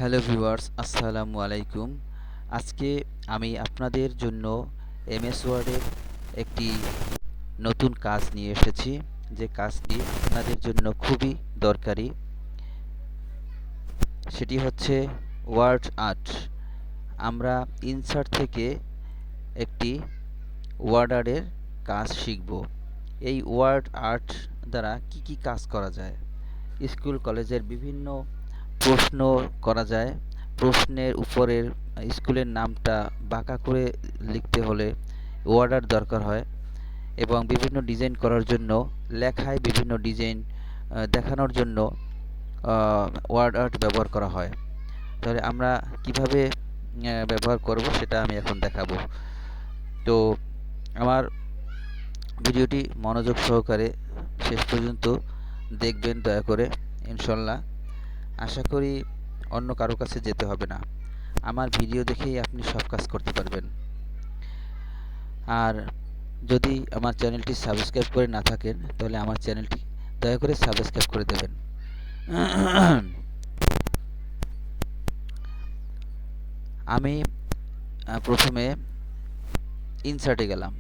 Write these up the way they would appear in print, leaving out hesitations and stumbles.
Hello viewers, আসসালামু আলাইকুম। আজকে আমি আপনাদের জন্য এমএস ওয়ার্ডের একটি নতুন কাজ নিয়ে এসেছি, যে কাজটি আপনাদের জন্য খুবই দরকারি। সেটি হচ্ছে ওয়ার্ড আর্ট। আমরা ইনসার্ট থেকে একটি ওয়ার্ড আর্টের কাজ শিখব। এই ওয়ার্ড আর্ট দ্বারা কি কি কাজ করা যায়? স্কুল কলেজের বিভিন্ন প্রশ্ন করা যায়। প্রশ্নের উপরের স্কুলের নামটা বাঁকা করে লিখতে হলে ওয়ার্ড আর্ট দরকার হয়, এবং বিভিন্ন ডিজাইন করার জন্য লেখায় বিভিন্ন ডিজাইন দেখানোর জন্য ওয়ার্ড আর্ট ব্যবহার করা হয়। তাহলে আমরা কিভাবে ব্যবহার করব সেটা আমি এখন দেখাবো। তো আমার ভিডিওটি মনোযোগ সহকারে শেষ পর্যন্ত দেখবেন দয়া করে, ইনশাল্লাহ। আশা করি অন্য কারো কাছে যেতে হবে না, আমার ভিডিও দেখেই আপনি সব কাজ করতে পারবেন। আর যদি আমার চ্যানেলটি সাবস্ক্রাইব করে না থাকেন, তাহলে আমার চ্যানেলটি দয়া করে সাবস্ক্রাইব করে দেবেন। আমি প্রথমে ইনসার্টে গেলাম।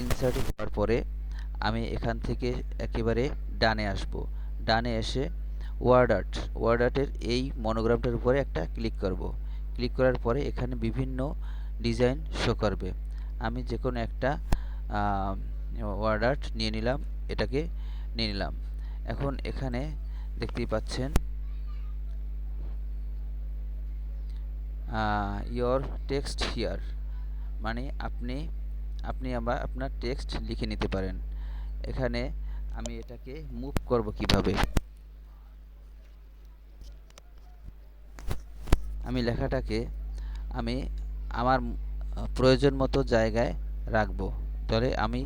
ইনসার্টে যাওয়ার পরে আমি এখান থেকে একেবারে ডানে আসব। ডানে এসে ওয়ার্ড আর্টের এই মনোগ্রামটার উপরে একটা ক্লিক করব। ক্লিক করার পরে এখানে বিভিন্ন ডিজাইন শো করবে। আমি যে কোনো একটা ওয়ার্ড আর্ট নিয়ে নিলাম, এটাকে নিয়ে নিলাম। এখন এখানে দেখতেই পাচ্ছেন ইয়োর টেক্সট হিয়ার, মানে আপনি আবার আপনার টেক্সট লিখে নিতে পারেন। এখানে আমি এটাকে মুভ করব কিভাবে? আমি লেখাটাকে আমি আমার প্রয়োজন মতো জায়গায় রাখব। তাহলে আমি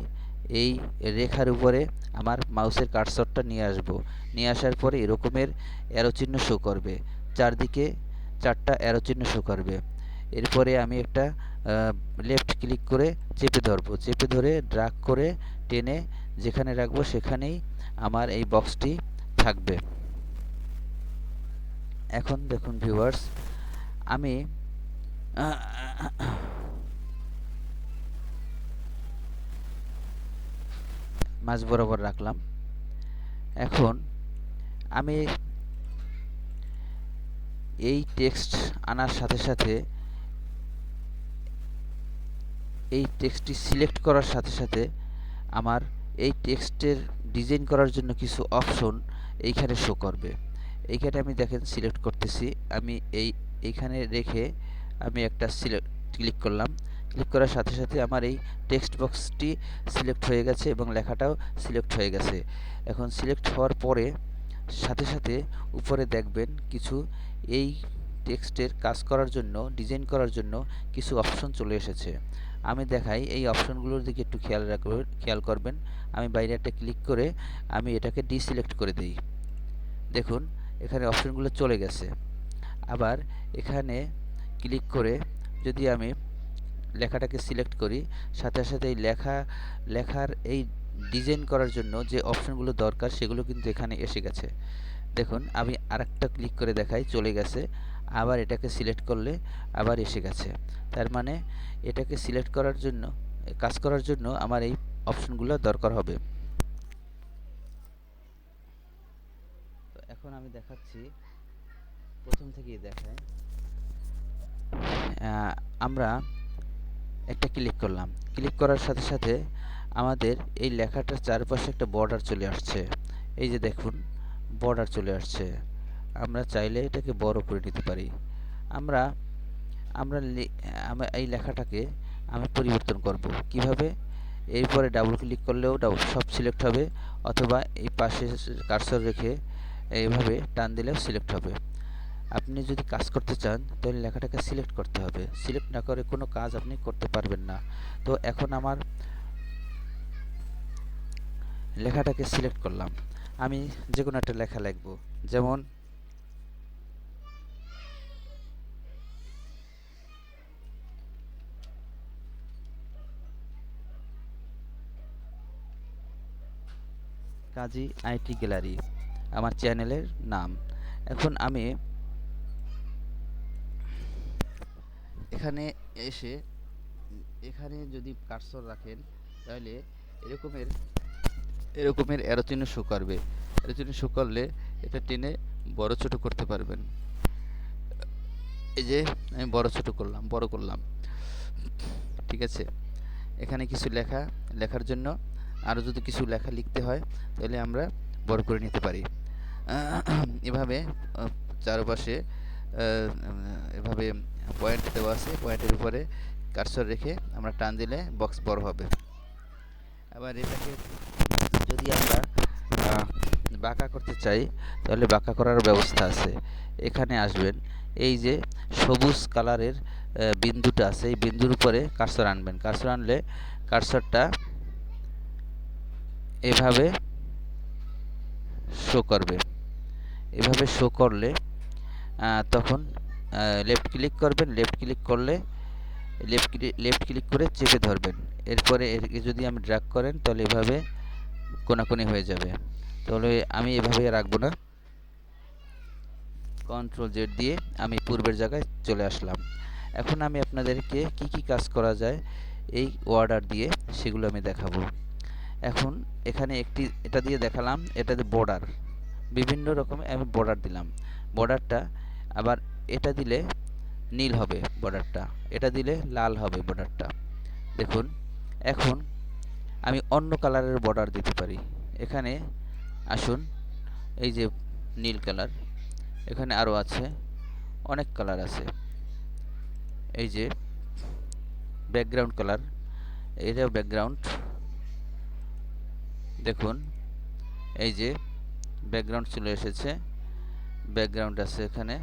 এই রেখার উপরে আমার মাউসের কার্সরটা নিয়ে আসব। নিয়ে আসার পরে এরকমের অ্যারো চিহ্ন শো করবে, চারদিকে চারটা অ্যারো চিহ্ন শো করবে। এরপরে আমি একটা লেফট ক্লিক করে চেপে ধরব। চেপে ধরে ড্র্যাগ করে টেনে যেখানে রাখবো সেখানেই আমার এই বক্সটি থাকবে। এখন দেখুন ভিউয়ার্স, আমি মাঝ বরাবর রাখলাম। এখন আমি এই টেক্সট আনার সাথে সাথে এই টেক্সটটি সিলেক্ট করার সাথে সাথে আমার এই টেক্সটের ডিজাইন করার জন্য কিছু অপশন এইখানে শো করবে। এইখানে আমি দেখেন সিলেক্ট করতেছি, আমি এইখানে রেখে আমি একটা ক্লিক করলাম। ক্লিক করার সাথে সাথে আমার এই টেক্সট বক্সটি সিলেক্ট হয়ে গেছে এবং লেখাটাও সিলেক্ট হয়ে গেছে। এখন সিলেক্ট হওয়ার পরে সাথে সাথে উপরে দেখবেন কিছু এই টেক্সটের কাজ করার জন্য, ডিজাইন করার জন্য কিছু অপশন চলে এসেছে। আমি দেখাই, এই অপশনগুলোর দিকে একটু খেয়াল করবেন। আমি বাইরে একটা ক্লিক করে আমি এটাকে ডিসিলেক্ট করে দিই। দেখুন এখানে অপশনগুলো চলে গেছে। আবার এখানে ক্লিক করে যদি আমি লেখাটাকে সিলেক্ট করি, সাথে সাথে এই লেখার এই ডিজাইন করার জন্য যে অপশনগুলো দরকার সেগুলো কিন্তু এখানে এসে গেছে। দেখুন আমি আরেকটা ক্লিক করে দেখাই, চলে গেছে। আবার এটাকে সিলেক্ট করলে আবার এসে গেছে। তার মানে এটাকে সিলেক্ট করার জন্য, কাজ করার জন্য আমার এই অপশনগুলো দরকার হবে। তো এখন আমি দেখাচ্ছি, প্রথম থেকেই দেখাই। আমরা একটা ক্লিক করলাম। ক্লিক করার সাথে সাথে আমাদের এই লেখাটার চারপাশে একটা বর্ডার চলে আসছে। এই যে দেখুন বর্ডার চলে আসছে। আমরা চাইলে এটাকে বড় করে নিতে পারি। আমরা আমরা এই লেখাটাকে আমি পরিবর্তন করব কিভাবে? এরপরে ডাবল ক্লিক করলেও সব সিলেক্ট হবে, অথবা এই পাশে কার্সর রেখে এইভাবে টান দিলেও সিলেক্ট হবে। আপনি যদি কাজ করতে চান তাহলে লেখাটাকে সিলেক্ট করতে হবে। সিলেক্ট না করে কোনো কাজ আপনি করতে পারবেন না। তো এখন আমার লেখাটাকে সিলেক্ট করলাম। আমি যে কোনো একটা লেখা লিখব, যেমন কাজী আইটি গ্যালারি। আমার চ্যানেলের নাম। এখন আমি এখানে এসে এখানে যদি কার্সর রাখেন তাহলে এরকমের এরকমের অ্যারো চিহ্ন শো করবে। অ্যারো চিহ্ন শো করলে এটা টেনে বড় ছোট করতে পারবেন। এই যে আমি বড় করলাম, ঠিক আছে। এখানে কিছু লেখার জন্য আরও যদি কিছু লেখা লিখতে হয় তাহলে আমরা বড় করে নিতে পারি। এভাবে চারপাশে এভাবে পয়েন্ট দেওয়া আছে, পয়েন্টের উপরে কার্সর রেখে আমরা টান দিলে বক্স বড় হবে। আবার এটাকে যদি আমরা বাঁকা করতে চাই তাহলে বাঁকা করার ব্যবস্থা আছে। এখানে আসবেন, এই যে সবুজ কালারের বিন্দুটা আছে, এই বিন্দুর উপরে কার্সর আনবেন। কার্সর আনলে কার্সরটা এভাবে শো করবে। এভাবে শো করলে তখন লেফট ক্লিক করবেন। লেফট ক্লিক করে চেপে ধরবেন। এরপরে যদি আমি ড্র্যাগ করেন তাহলে এভাবে কোনাকুনি হয়ে যাবে। তাহলে আমি এভাবে রাখবো না, কন্ট্রোল জেড দিয়ে আমি পূর্বের জায়গায় চলে আসলাম। এখন আমি আপনাদেরকে কি কাজ করা যায় এই অর্ডার দিয়ে সেগুলো আমি দেখাবো। এখন এখানে এটা দিয়ে দেখালাম, এটা দিয়ে বর্ডার, বিভিন্ন রকমের আমি বর্ডার দিলাম। বর্ডারটা আবার এটা দিলে নীল হবে বর্ডারটা, এটা দিলে লাল হবে বর্ডারটা। দেখুন, এখন আমি অন্য কালারের বর্ডার দিতে পারি। এখানে আসুন, এই যে নীল কালার, এখানে আরও আছে, অনেক কালার আছে। এই যে ব্যাকগ্রাউন্ড কালার, এটাও ব্যাকগ্রাউন্ড, দেখুন এই যে ব্যাকগ্রাউন্ড চলে এসেছে, ব্যাকগ্রাউন্ড আছে এখানে।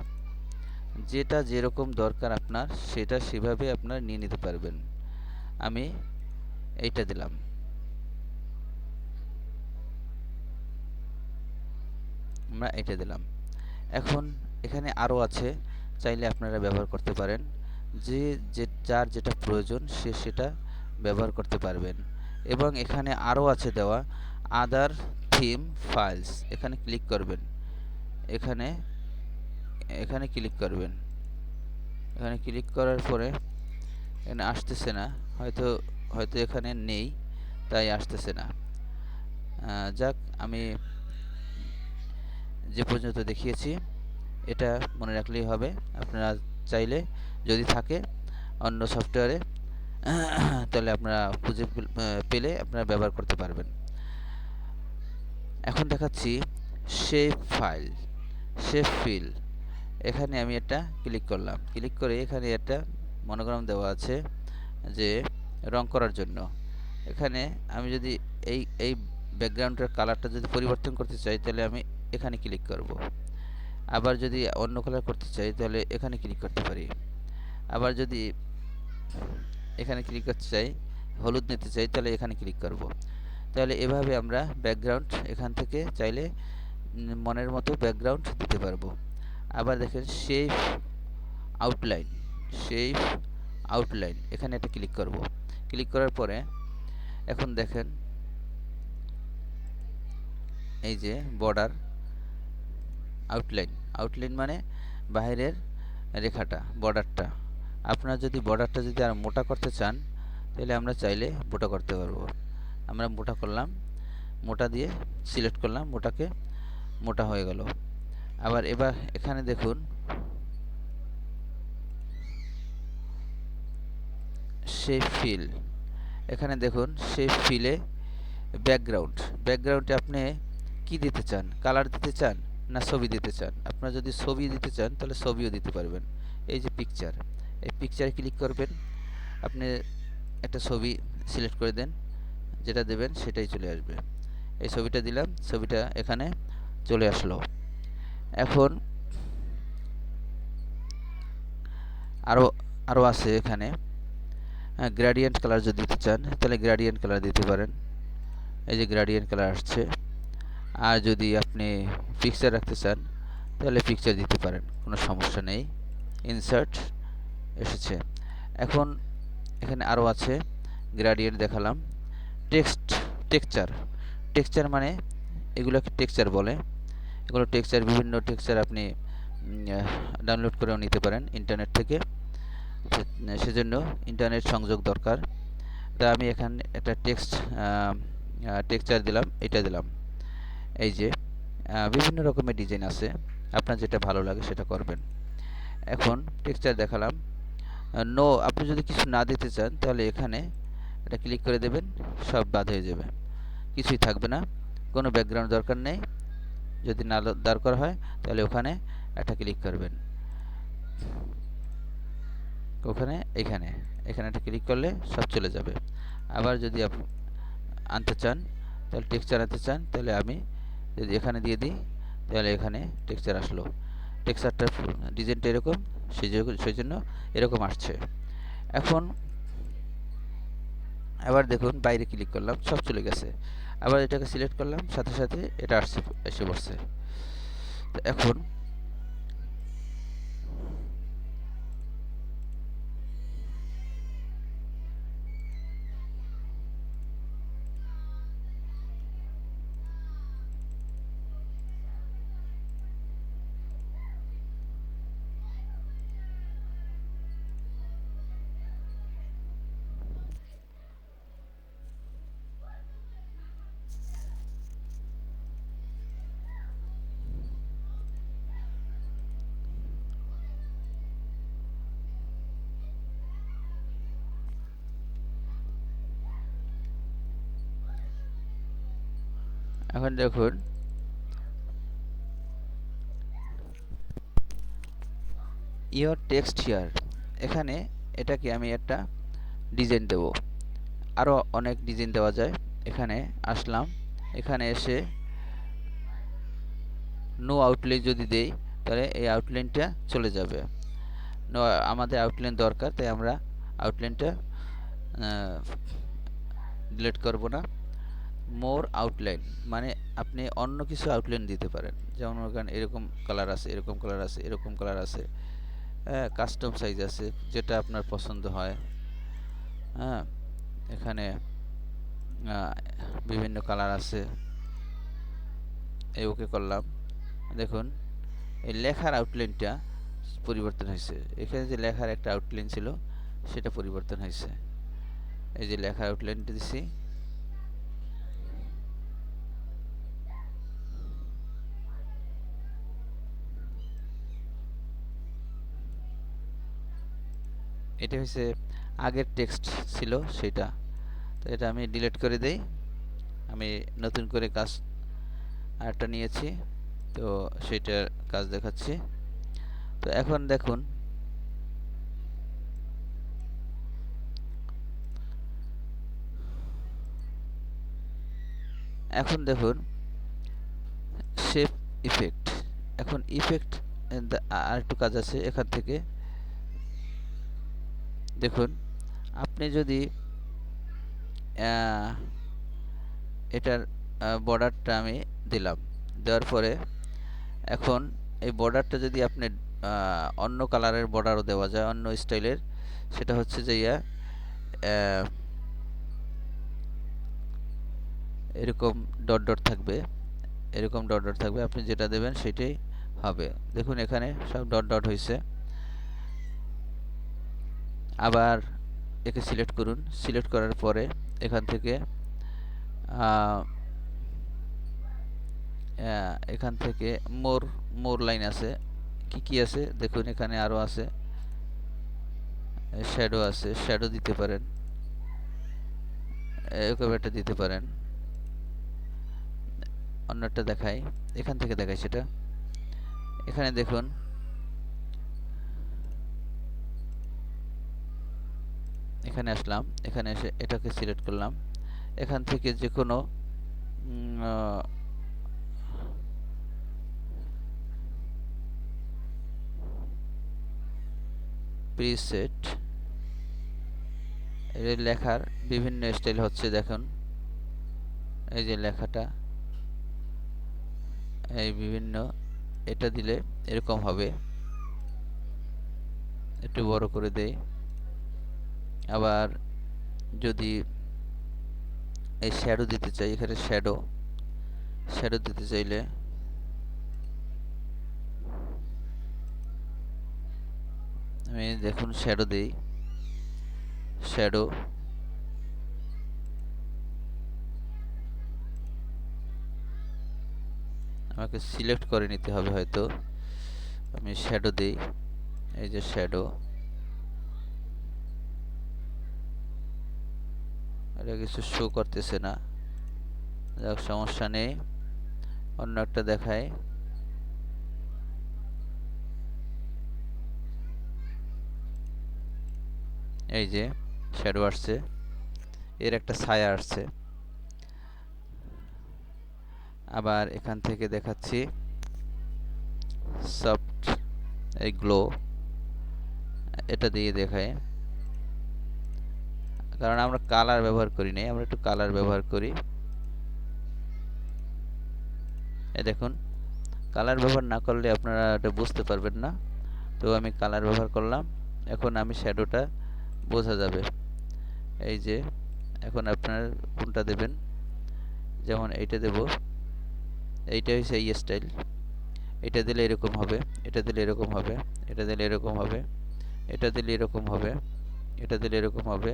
যেটা যেরকম দরকার আপনার সেটা সেভাবে আপনার নিয়ে নিতে পারবেন। আমি এইটা দিলাম। আমরা এটা দিলাম। এখন এখানে আরও আছে, চাইলে আপনারা ব্যবহার করতে পারেন। যার যেটা প্রয়োজন সে সেটা ব্যবহার করতে পারবেন। এবং এখানে আরও আছে দেওয়া আদার থিম ফাইলস, এখানে ক্লিক করবেন। এখানে ক্লিক করবেন। এখানে ক্লিক করার পরে এখানে আসতেছে না, হয়তো এখানে নেই তাই আসতেছে না। যাক, আমি যে পর্যন্ত দেখিয়েছি এটা মনে রাখলেই হবে। আপনারা চাইলে যদি থাকে অন্য সফটওয়্যারে তাহলে আপনারা খুঁজে পেলে আপনারা ব্যবহার করতে পারবেন। এখন দেখাচ্ছি শেপ ফিল। এখানে আমি এটা ক্লিক করলাম। ক্লিক করে এখানে একটা মনোগ্রাম দেওয়া আছে যে রং করার জন্য। এখানে আমি যদি এই ব্যাকগ্রাউন্ডের কালারটা যদি পরিবর্তন করতে চাই তাহলে আমি এখানে ক্লিক করব। আবার যদি অন্য কালার করতে চাই তাহলে এখানে ক্লিক করতে পারি। আবার যদি এখানে ক্লিক করতে চাই, হলুদ নিতে চাই, তাহলে এখানে ক্লিক করব। তাহলে এভাবে আমরা ব্যাকগ্রাউন্ড এখান থেকে চাইলে মনের মতো ব্যাকগ্রাউন্ড দিতে পারবো। আবার দেখেন শেপ আউটলাইন, এখানে একটা ক্লিক করব। ক্লিক করার পরে এখন দেখেন এই যে বর্ডার আউটলাইন মানে বাইরের রেখাটা, বর্ডারটা। আপনারা যদি বর্ডারটা যদি আর মোটা করতে চান তাহলে আমরা চাইলে মোটা করতে পারবো। আমরা মোটা করলাম, মোটা দিয়ে সিলেক্ট করলাম, মোটা হয়ে গেল। আবার এবার এখানে দেখুন শেপ ফিল, এখানে দেখুন শেপ ফিলে ব্যাকগ্রাউন্ডে আপনি কি দিতে চান, কালার দিতে চান না ছবি দিতে চান। আপনারা যদি ছবি দিতে চান তাহলে ছবিও দিতে পারবেন। এই যে পিকচার, এই পিকচারে ক্লিক করবেন, আপনি একটা ছবি সিলেক্ট করে দেন, যেটা দেবেন সেটাই চলে আসবে। এই ছবিটা দিলাম, ছবিটা এখানে চলে আসলো। এখন আরও আছে এখানে গ্রেডিয়েন্ট কালার যদি দিতে চান তাহলে গ্রেডিয়েন্ট কালার দিতে পারেন। এই যে গ্রেডিয়েন্ট কালার আসছে। আর যদি আপনি পিকচার রাখতে চান তাহলে পিকচার দিতে পারেন, কোনো সমস্যা নেই। ইনসার্ট এসেছে। এখন এখানে আরও আছে, গ্রেডিয়েন্ট দেখালাম। টেক্সচার মানে এগুলোকে টেক্সচার বলে। এগুলো টেক্সচার, বিভিন্ন টেক্সচার আপনি ডাউনলোড করেও নিতে পারেন ইন্টারনেট থেকে। সেজন্য ইন্টারনেট সংযোগ দরকার। তা আমি এখানে একটা টেক্সচার দিলাম, এটা দিলাম। এই যে বিভিন্ন রকমের ডিজাইন আছে, আপনার যেটা ভালো লাগে সেটা করবেন। এখন টেক্সচার দেখালাম। নো, আপনি যদি কিছু না দিতে চান তাহলে এখানে এটা ক্লিক করে দেবেন, সব বাদ হয়ে যাবে, কিছুই থাকবে না, কোনো ব্যাকগ্রাউন্ড দরকার নেই। যদি না দরকার হয় তাহলে ওখানে একটা ক্লিক করবেন, এখানে একটা ক্লিক করলে সব চলে যাবে। আবার যদি আপনি আনতে চান, তাহলে টেক্সচার আনতে চান, তাহলে আমি যদি এখানে দিয়ে দিই তাহলে এখানে টেক্সচার আসলো। টেক্সচারটার ডিজাইনটা এরকম, সেই জন্য এরকম আসছে। এখন আবার দেখুন, বাইরে ক্লিক করলাম, সব চলে গেছে। আবার এটাকে সিলেক্ট করলাম, সাথে সাথে এটা এসে পড়ছে। তো এখন দেখুন, ইওর টেক্সট হিয়ার, এখানে এটাকে আমি একটা ডিজাইন দেব। আরও অনেক ডিজাইন দেওয়া যায়। এখানে আসলাম, এখানে এসে নো আউটলাইন যদি দেই তাহলে এই আউটলাইনটা চলে যাবে। নো, আমাদের আউটলাইন দরকার, তাই আমরা আউটলাইনটা ডিলিট করব না। মোর আউটলাইন মানে আপনি অন্য কিছু আউটলাইন দিতে পারেন, যেমন ওখানে এরকম কালার আছে, এরকম কালার আছে, এরকম কালার আছে, হ্যাঁ, কাস্টম সাইজ আছে, যেটা আপনার পছন্দ হয়। হ্যাঁ, এখানে বিভিন্ন কালার আছে। এই ওকে করলাম। দেখুন, এই লেখার আউটলাইনটা পরিবর্তন হয়েছে। এখানে যে লেখার একটা আউটলাইন ছিল সেটা পরিবর্তন হয়েছে। এই যে লেখার আউটলাইনটা দিছি, এটা হচ্ছে আগের টেক্সট ছিল সেটা। তো এটা আমি ডিলিট করে দেই। আমি নতুন করে কাজ আরেকটা নিয়েছি, তো সেটার কাজ দেখাচ্ছি। তো এখন দেখুন, শেপ ইফেক্ট। এখন ইফেক্ট আর একটু কাজ আছে। এখান থেকে দেখুন, আপনি যদি এটার বর্ডারটা আমি দিলাম, দেওয়ার পরে এখন এই বর্ডারটা যদি আপনি অন্য কালারের বর্ডারও দেওয়া যায়, অন্য স্টাইলের, সেটা হচ্ছে যে এরকম ডট ডট থাকবে, এরকম ডট ডট থাকবে, আপনি যেটা দেবেন সেটাই হবে। দেখুন এখানে সব ডট ডট হয়েছে। আবার একে সিলেক্ট করুন, সিলেক্ট করার পরে এখান থেকে মোর মোর লাইন আছে, কি আছে দেখুন, এখানে আরও আছে, শ্যাডো আছে, শ্যাডো দিতে পারেন, এরকম একটা দিতে পারেন। অন্যটা দেখাই, এখান থেকে দেখাই সেটা। এখানে দেখুন, এখানে আসলাম, এখানে এসে এটাকে সিলেক্ট করলাম। এখান থেকে যে কোনো প্রিসেট, এর লেখার বিভিন্ন স্টাইল হচ্ছে, দেখুন এই যে লেখাটা, এই বিভিন্ন, এটা দিলে এরকম হবে। একটু বড় করে দেই। আবার যদি এই শ্যাডো দিতে চাই, এখানে শ্যাডো দিতে চাইলে আমি দেখুন শ্যাডো দেই, শ্যাডো আমাকে সিলেক্ট করে নিতে হবে হয়তো। আমি শ্যাডো দেই, এই যে শ্যাডো, এটা কিছু শো করতেছে না, যাক সমস্যা নেই, অন্য একটা দেখাই। এই যে শ্যাডো আসছে, এর একটা ছায়া আসছে। আবার এখান থেকে দেখাচ্ছি সফট এই গ্লো, এটা দিয়ে দেখায়, কারণ আমরা কালার ব্যবহার করি নাই, আমরা একটু কালার ব্যবহার করি। এই দেখুন, কালার ব্যবহার না করলে আপনারা এটা বুঝতে পারবেন না, তো আমি কালার ব্যবহার করলাম। এখন আমি শ্যাডোটা বোঝা যাবে। এই যে এখন আপনার কোনটা দেবেন, যেমন এইটা দেব, এইটা হচ্ছে এই স্টাইল, এটা দিলে এরকম হবে, এটা দিলে এরকম হবে, এটা দিলে এরকম হবে, এটা দিলে এরকম হবে, এটা দিলে এরকম হবে,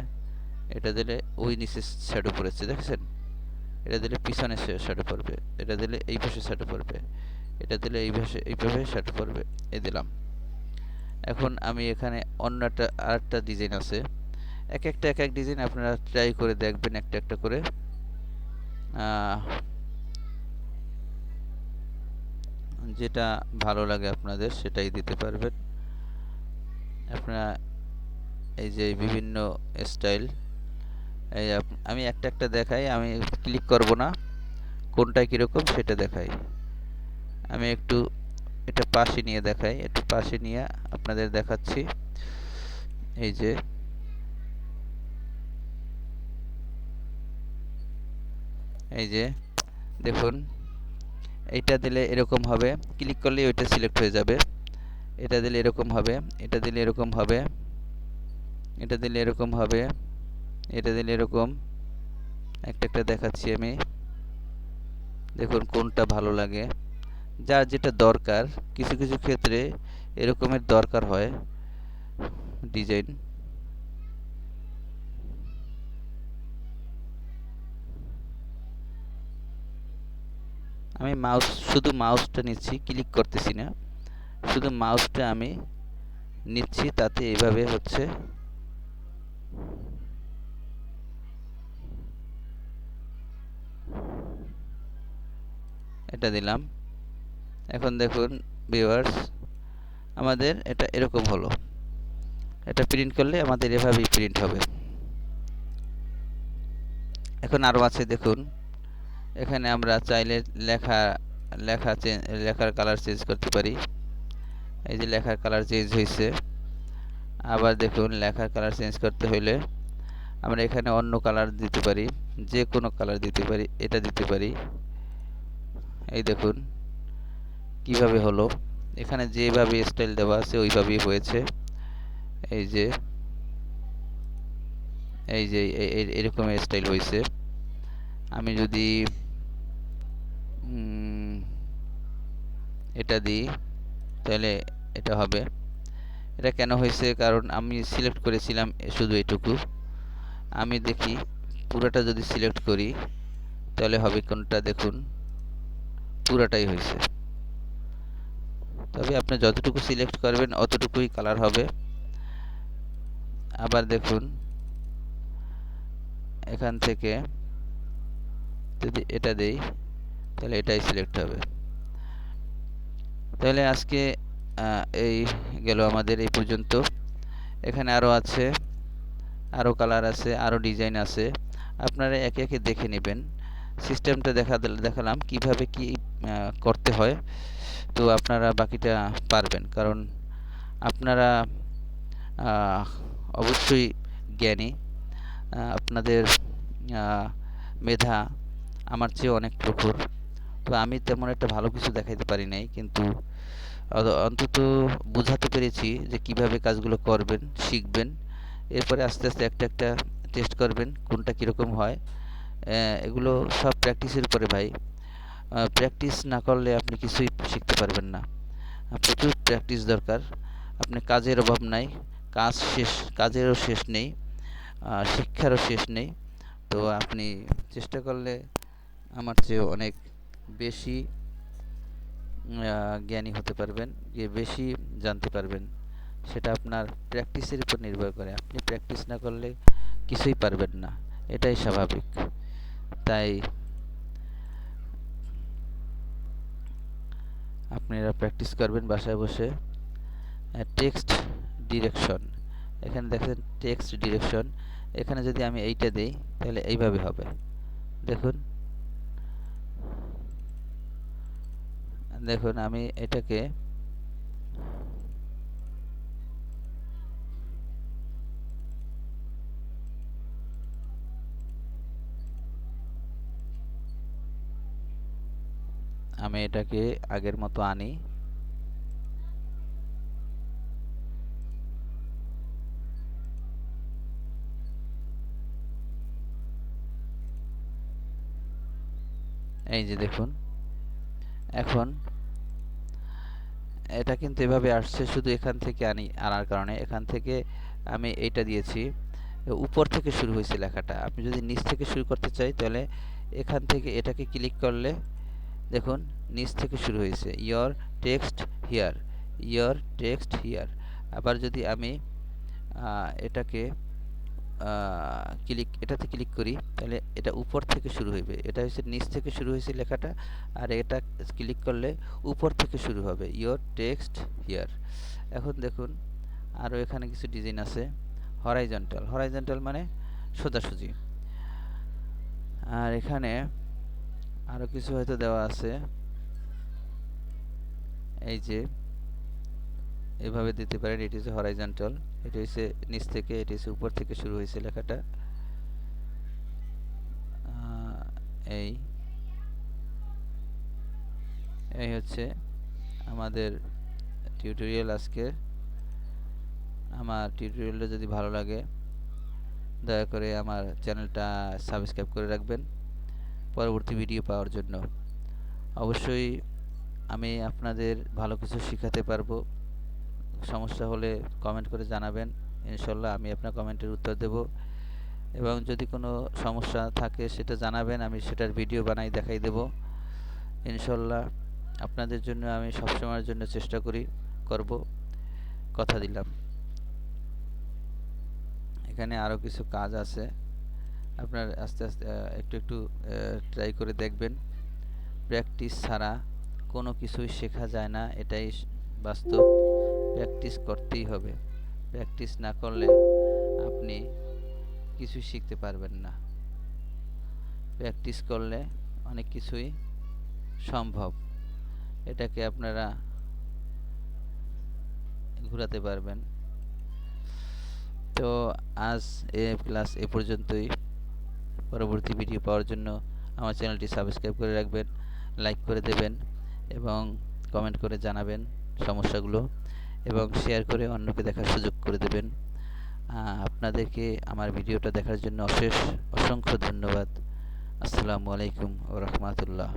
এটা দিলে ওই নিচে শ্যাডো পড়েছে দেখছেন, এটা দিলে পিছনে শ্যাডো পড়বে, এটা দিলে এই পাশে শ্যাডো পড়বে, এটা দিলে এই পাশে এইভাবে শ্যাডো পড়বে, এই দিলাম। এখন আমি এখানে অন্য একটা আরেকটা ডিজাইন আছে, এক এক ডিজাইন আপনারা ট্রাই করে দেখবেন একটা একটা করে। যেটা ভালো লাগে আপনাদের সেটাই দিতে পারবেন আপনারা। এই যে বিভিন্ন স্টাইল, এই আমি একটা একটা দেখাই, আমি ক্লিক করব না, কোনটা কীরকম সেটা দেখাই। আমি একটু এটা পাশে নিয়ে দেখাই, একটু পাশে নিয়ে আপনাদের দেখাচ্ছি। এই যে এই যে দেখুন, এইটা দিলে এরকম হবে, ক্লিক করলে ওইটা সিলেক্ট হয়ে যাবে। এটা দিলে এরকম হবে, এটা দিলে এরকম হবে, এটা দিলে এরকম হবে, এটা দিলে এরকম। একটা একটা দেখাচ্ছি আমি, দেখুন কোনটা ভালো লাগে, যার যেটা দরকার। কিছু কিছু ক্ষেত্রে এরকমের দরকার হয় ডিজাইন। আমি শুধু মাউসটা নিচ্ছি, ক্লিক করতেছি না, শুধু মাউসটা আমি নিচ্ছি, তাতে এইভাবে হচ্ছে। এটা দিলাম। এখন দেখুন ভিউয়ার্স, আমাদের এটা এরকম হলো, এটা প্রিন্ট করলে আমাদের এভাবেই প্রিন্ট হবে। এখন আরও আছে দেখুন, এখানে আমরা চাইলে লেখার কালার চেঞ্জ করতে পারি। এই যে লেখার কালার চেঞ্জ হয়েছে। আবার দেখুন লেখার কালার চেঞ্জ করতে হলে আমরা এখানে অন্য কালার দিতে পারি, যে কোনো কালার দিতে পারি, এটা দিতে পারি। এই দেখুন কিভাবে হলো, এখানে যেভাবে স্টাইল দেওয়া আছে ওইভাবেই হয়েছে। এই যে এরকম স্টাইল হয়েছে। আমি যদি এটা দিই তাহলে এটা হবে। এটা কেন হয়েছে, কারণ আমি সিলেক্ট করেছিলাম শুধু এটুকু। আমি দেখি পুরাটা যদি সিলেক্ট করি তাহলে হবে কোনটা, দেখুন পুরাটাই হয়েছে। তবে আপনি যতটুকু সিলেক্ট করবেন অতটুকুই কালার হবে। আবার দেখুন এখান থেকে যদি এটা দেই তাহলে এটাই সিলেক্ট হবে। তাহলে আজকে এই গেল আমাদের এই পর্যন্ত। এখানে আরও আছে, আরও কালার আছে, আরও ডিজাইন আছে, আপনারা একে একে দেখে নেবেন। সিস্টেমটা দেখালাম কিভাবে কি করতে হয়, তো আপনারা বাকিটা পারবেন, কারণ আপনারা অবশ্যই জ্ঞানী, আপনাদের মেধা আমার চেয়ে অনেক প্রখর। তো আমি তেমন একটা ভালো কিছু দেখাইতে পারি নাই, কিন্তু অন্তত বোঝাতে পেরেছি যে কিভাবে কাজগুলো করবেন, শিখবেন। এরপরে আস্তে আস্তে একটা একটা টেস্ট করবেন কোনটা কীরকম হয়। এগুলো সব প্র্যাকটিসের উপরে ভাই, প্র্যাকটিস না করলে আপনি কিছুই শিখতে পারবেন না। প্রচুর প্র্যাকটিস দরকার। আপনি কাজের অভাব নাই, কাজেরও শেষ নেই, শিক্ষারও শেষ নেই। তো আপনি চেষ্টা করলে আমার চেয়ে অনেক বেশি জ্ঞানী হতে পারবেন, বেশি জানতে পারবেন। সেটা আপনার প্র্যাকটিসের উপর নির্ভর করে। আপনি প্র্যাকটিস না করলে কিছুই পারবেন না, এটাই স্বাভাবিক। তাই আপনারা প্র্যাকটিস করবেন বাসায় বসে। টেক্সট ডিরেকশন, এখানে দেখেন টেক্সট ডিরেকশন, এখানে যদি আমি এইটা দেই তাহলে এইভাবে হবে। দেখুন দেখুন আমি এটাকে আগের মতো আনি। এই যে দেখুন, এখন এটা কিন্তু এভাবে আসছে শুধু এখান থেকে আনার কারণে। এখান থেকে আমি এইটা দিয়েছি, উপর থেকে শুরু হয়েছে লেখাটা। আপনি যদি নিচ থেকে শুরু করতে চাই তাহলে এখান থেকে এটাকে ক্লিক করলে দেখুন নিচ থেকে শুরু হয়েছে, your text here, your text here. আবার যদি আমি এটাকে এটাতে ক্লিক করি তাহলে এটা উপর থেকে শুরু হইবে। এটা হচ্ছে নিচ থেকে শুরু হয়েছে লেখাটা, আর এটা ক্লিক করলে উপর থেকে শুরু হবে, ইয়োর টেক্সট হিয়ার। এখন দেখুন আরও এখানে কিছু ডিজাইন আছে, হরাইজন্টাল। হরাইজন্টাল মানে সোজাসুজি। আর এখানে আরও কিছু হয়তো দেওয়া আছে, এই যে এভাবে দিতে পারেন। এটি হচ্ছে হরাইজন্টাল, এটি হচ্ছে নিচ থেকে, এটি হচ্ছে উপর থেকে শুরু হয়েছে লেখাটা। এই এই হচ্ছে আমাদের টিউটোরিয়াল আজকের। আমার টিউটোরিয়ালটা যদি ভালো লাগে দয়া করে আমার চ্যানেলটা সাবস্ক্রাইব করে রাখবেন পরবর্তী ভিডিও পাওয়ার জন্য। অবশ্যই আমি আপনাদের ভালো কিছু শেখাতে পারবো। সমস্যা হলে কমেন্ট করে জানাবেন, ইনশাল্লাহ আমি আপনার কমেন্টের উত্তর দেব। এবং যদি কোনো সমস্যা থাকে সেটা জানাবেন, আমি সেটার ভিডিও বানাই দেখাই দেব ইনশাল্লাহ। আপনাদের জন্য আমি সবসময়ের জন্য চেষ্টা করব, কথা দিলাম। এখানে আরও কিছু কাজ আছে, আপনার আস্তে আস্তে একটু ট্রাই করে দেখবেন। প্র্যাকটিস ছাড়া কোনো কিছুই শেখা যায় না, এটাই বাস্তব। প্র্যাকটিস করতেই হবে, প্র্যাকটিস না করলে আপনি কিছুই শিখতে পারবেন না। প্র্যাকটিস করলে অনেক কিছুই সম্ভব, এটাকে আপনারা ঘোরাতে পারবেন। তো আজ ক্লাস এ পর্যন্তই। পরবর্তী ভিডিও পাওয়ার জন্য আমার চ্যানেলটি সাবস্ক্রাইব করে রাখবেন, লাইক করে দেবেন এবং কমেন্ট করে জানাবেন সমস্যাগুলো, এবং শেয়ার করে অন্যকে দেখার সুযোগ করে দেবেন। আপনাদেরকে আমার ভিডিওটা দেখার জন্য অসংখ্য ধন্যবাদ। আসসালামু আলাইকুম ওয়া রাহমাতুল্লাহ।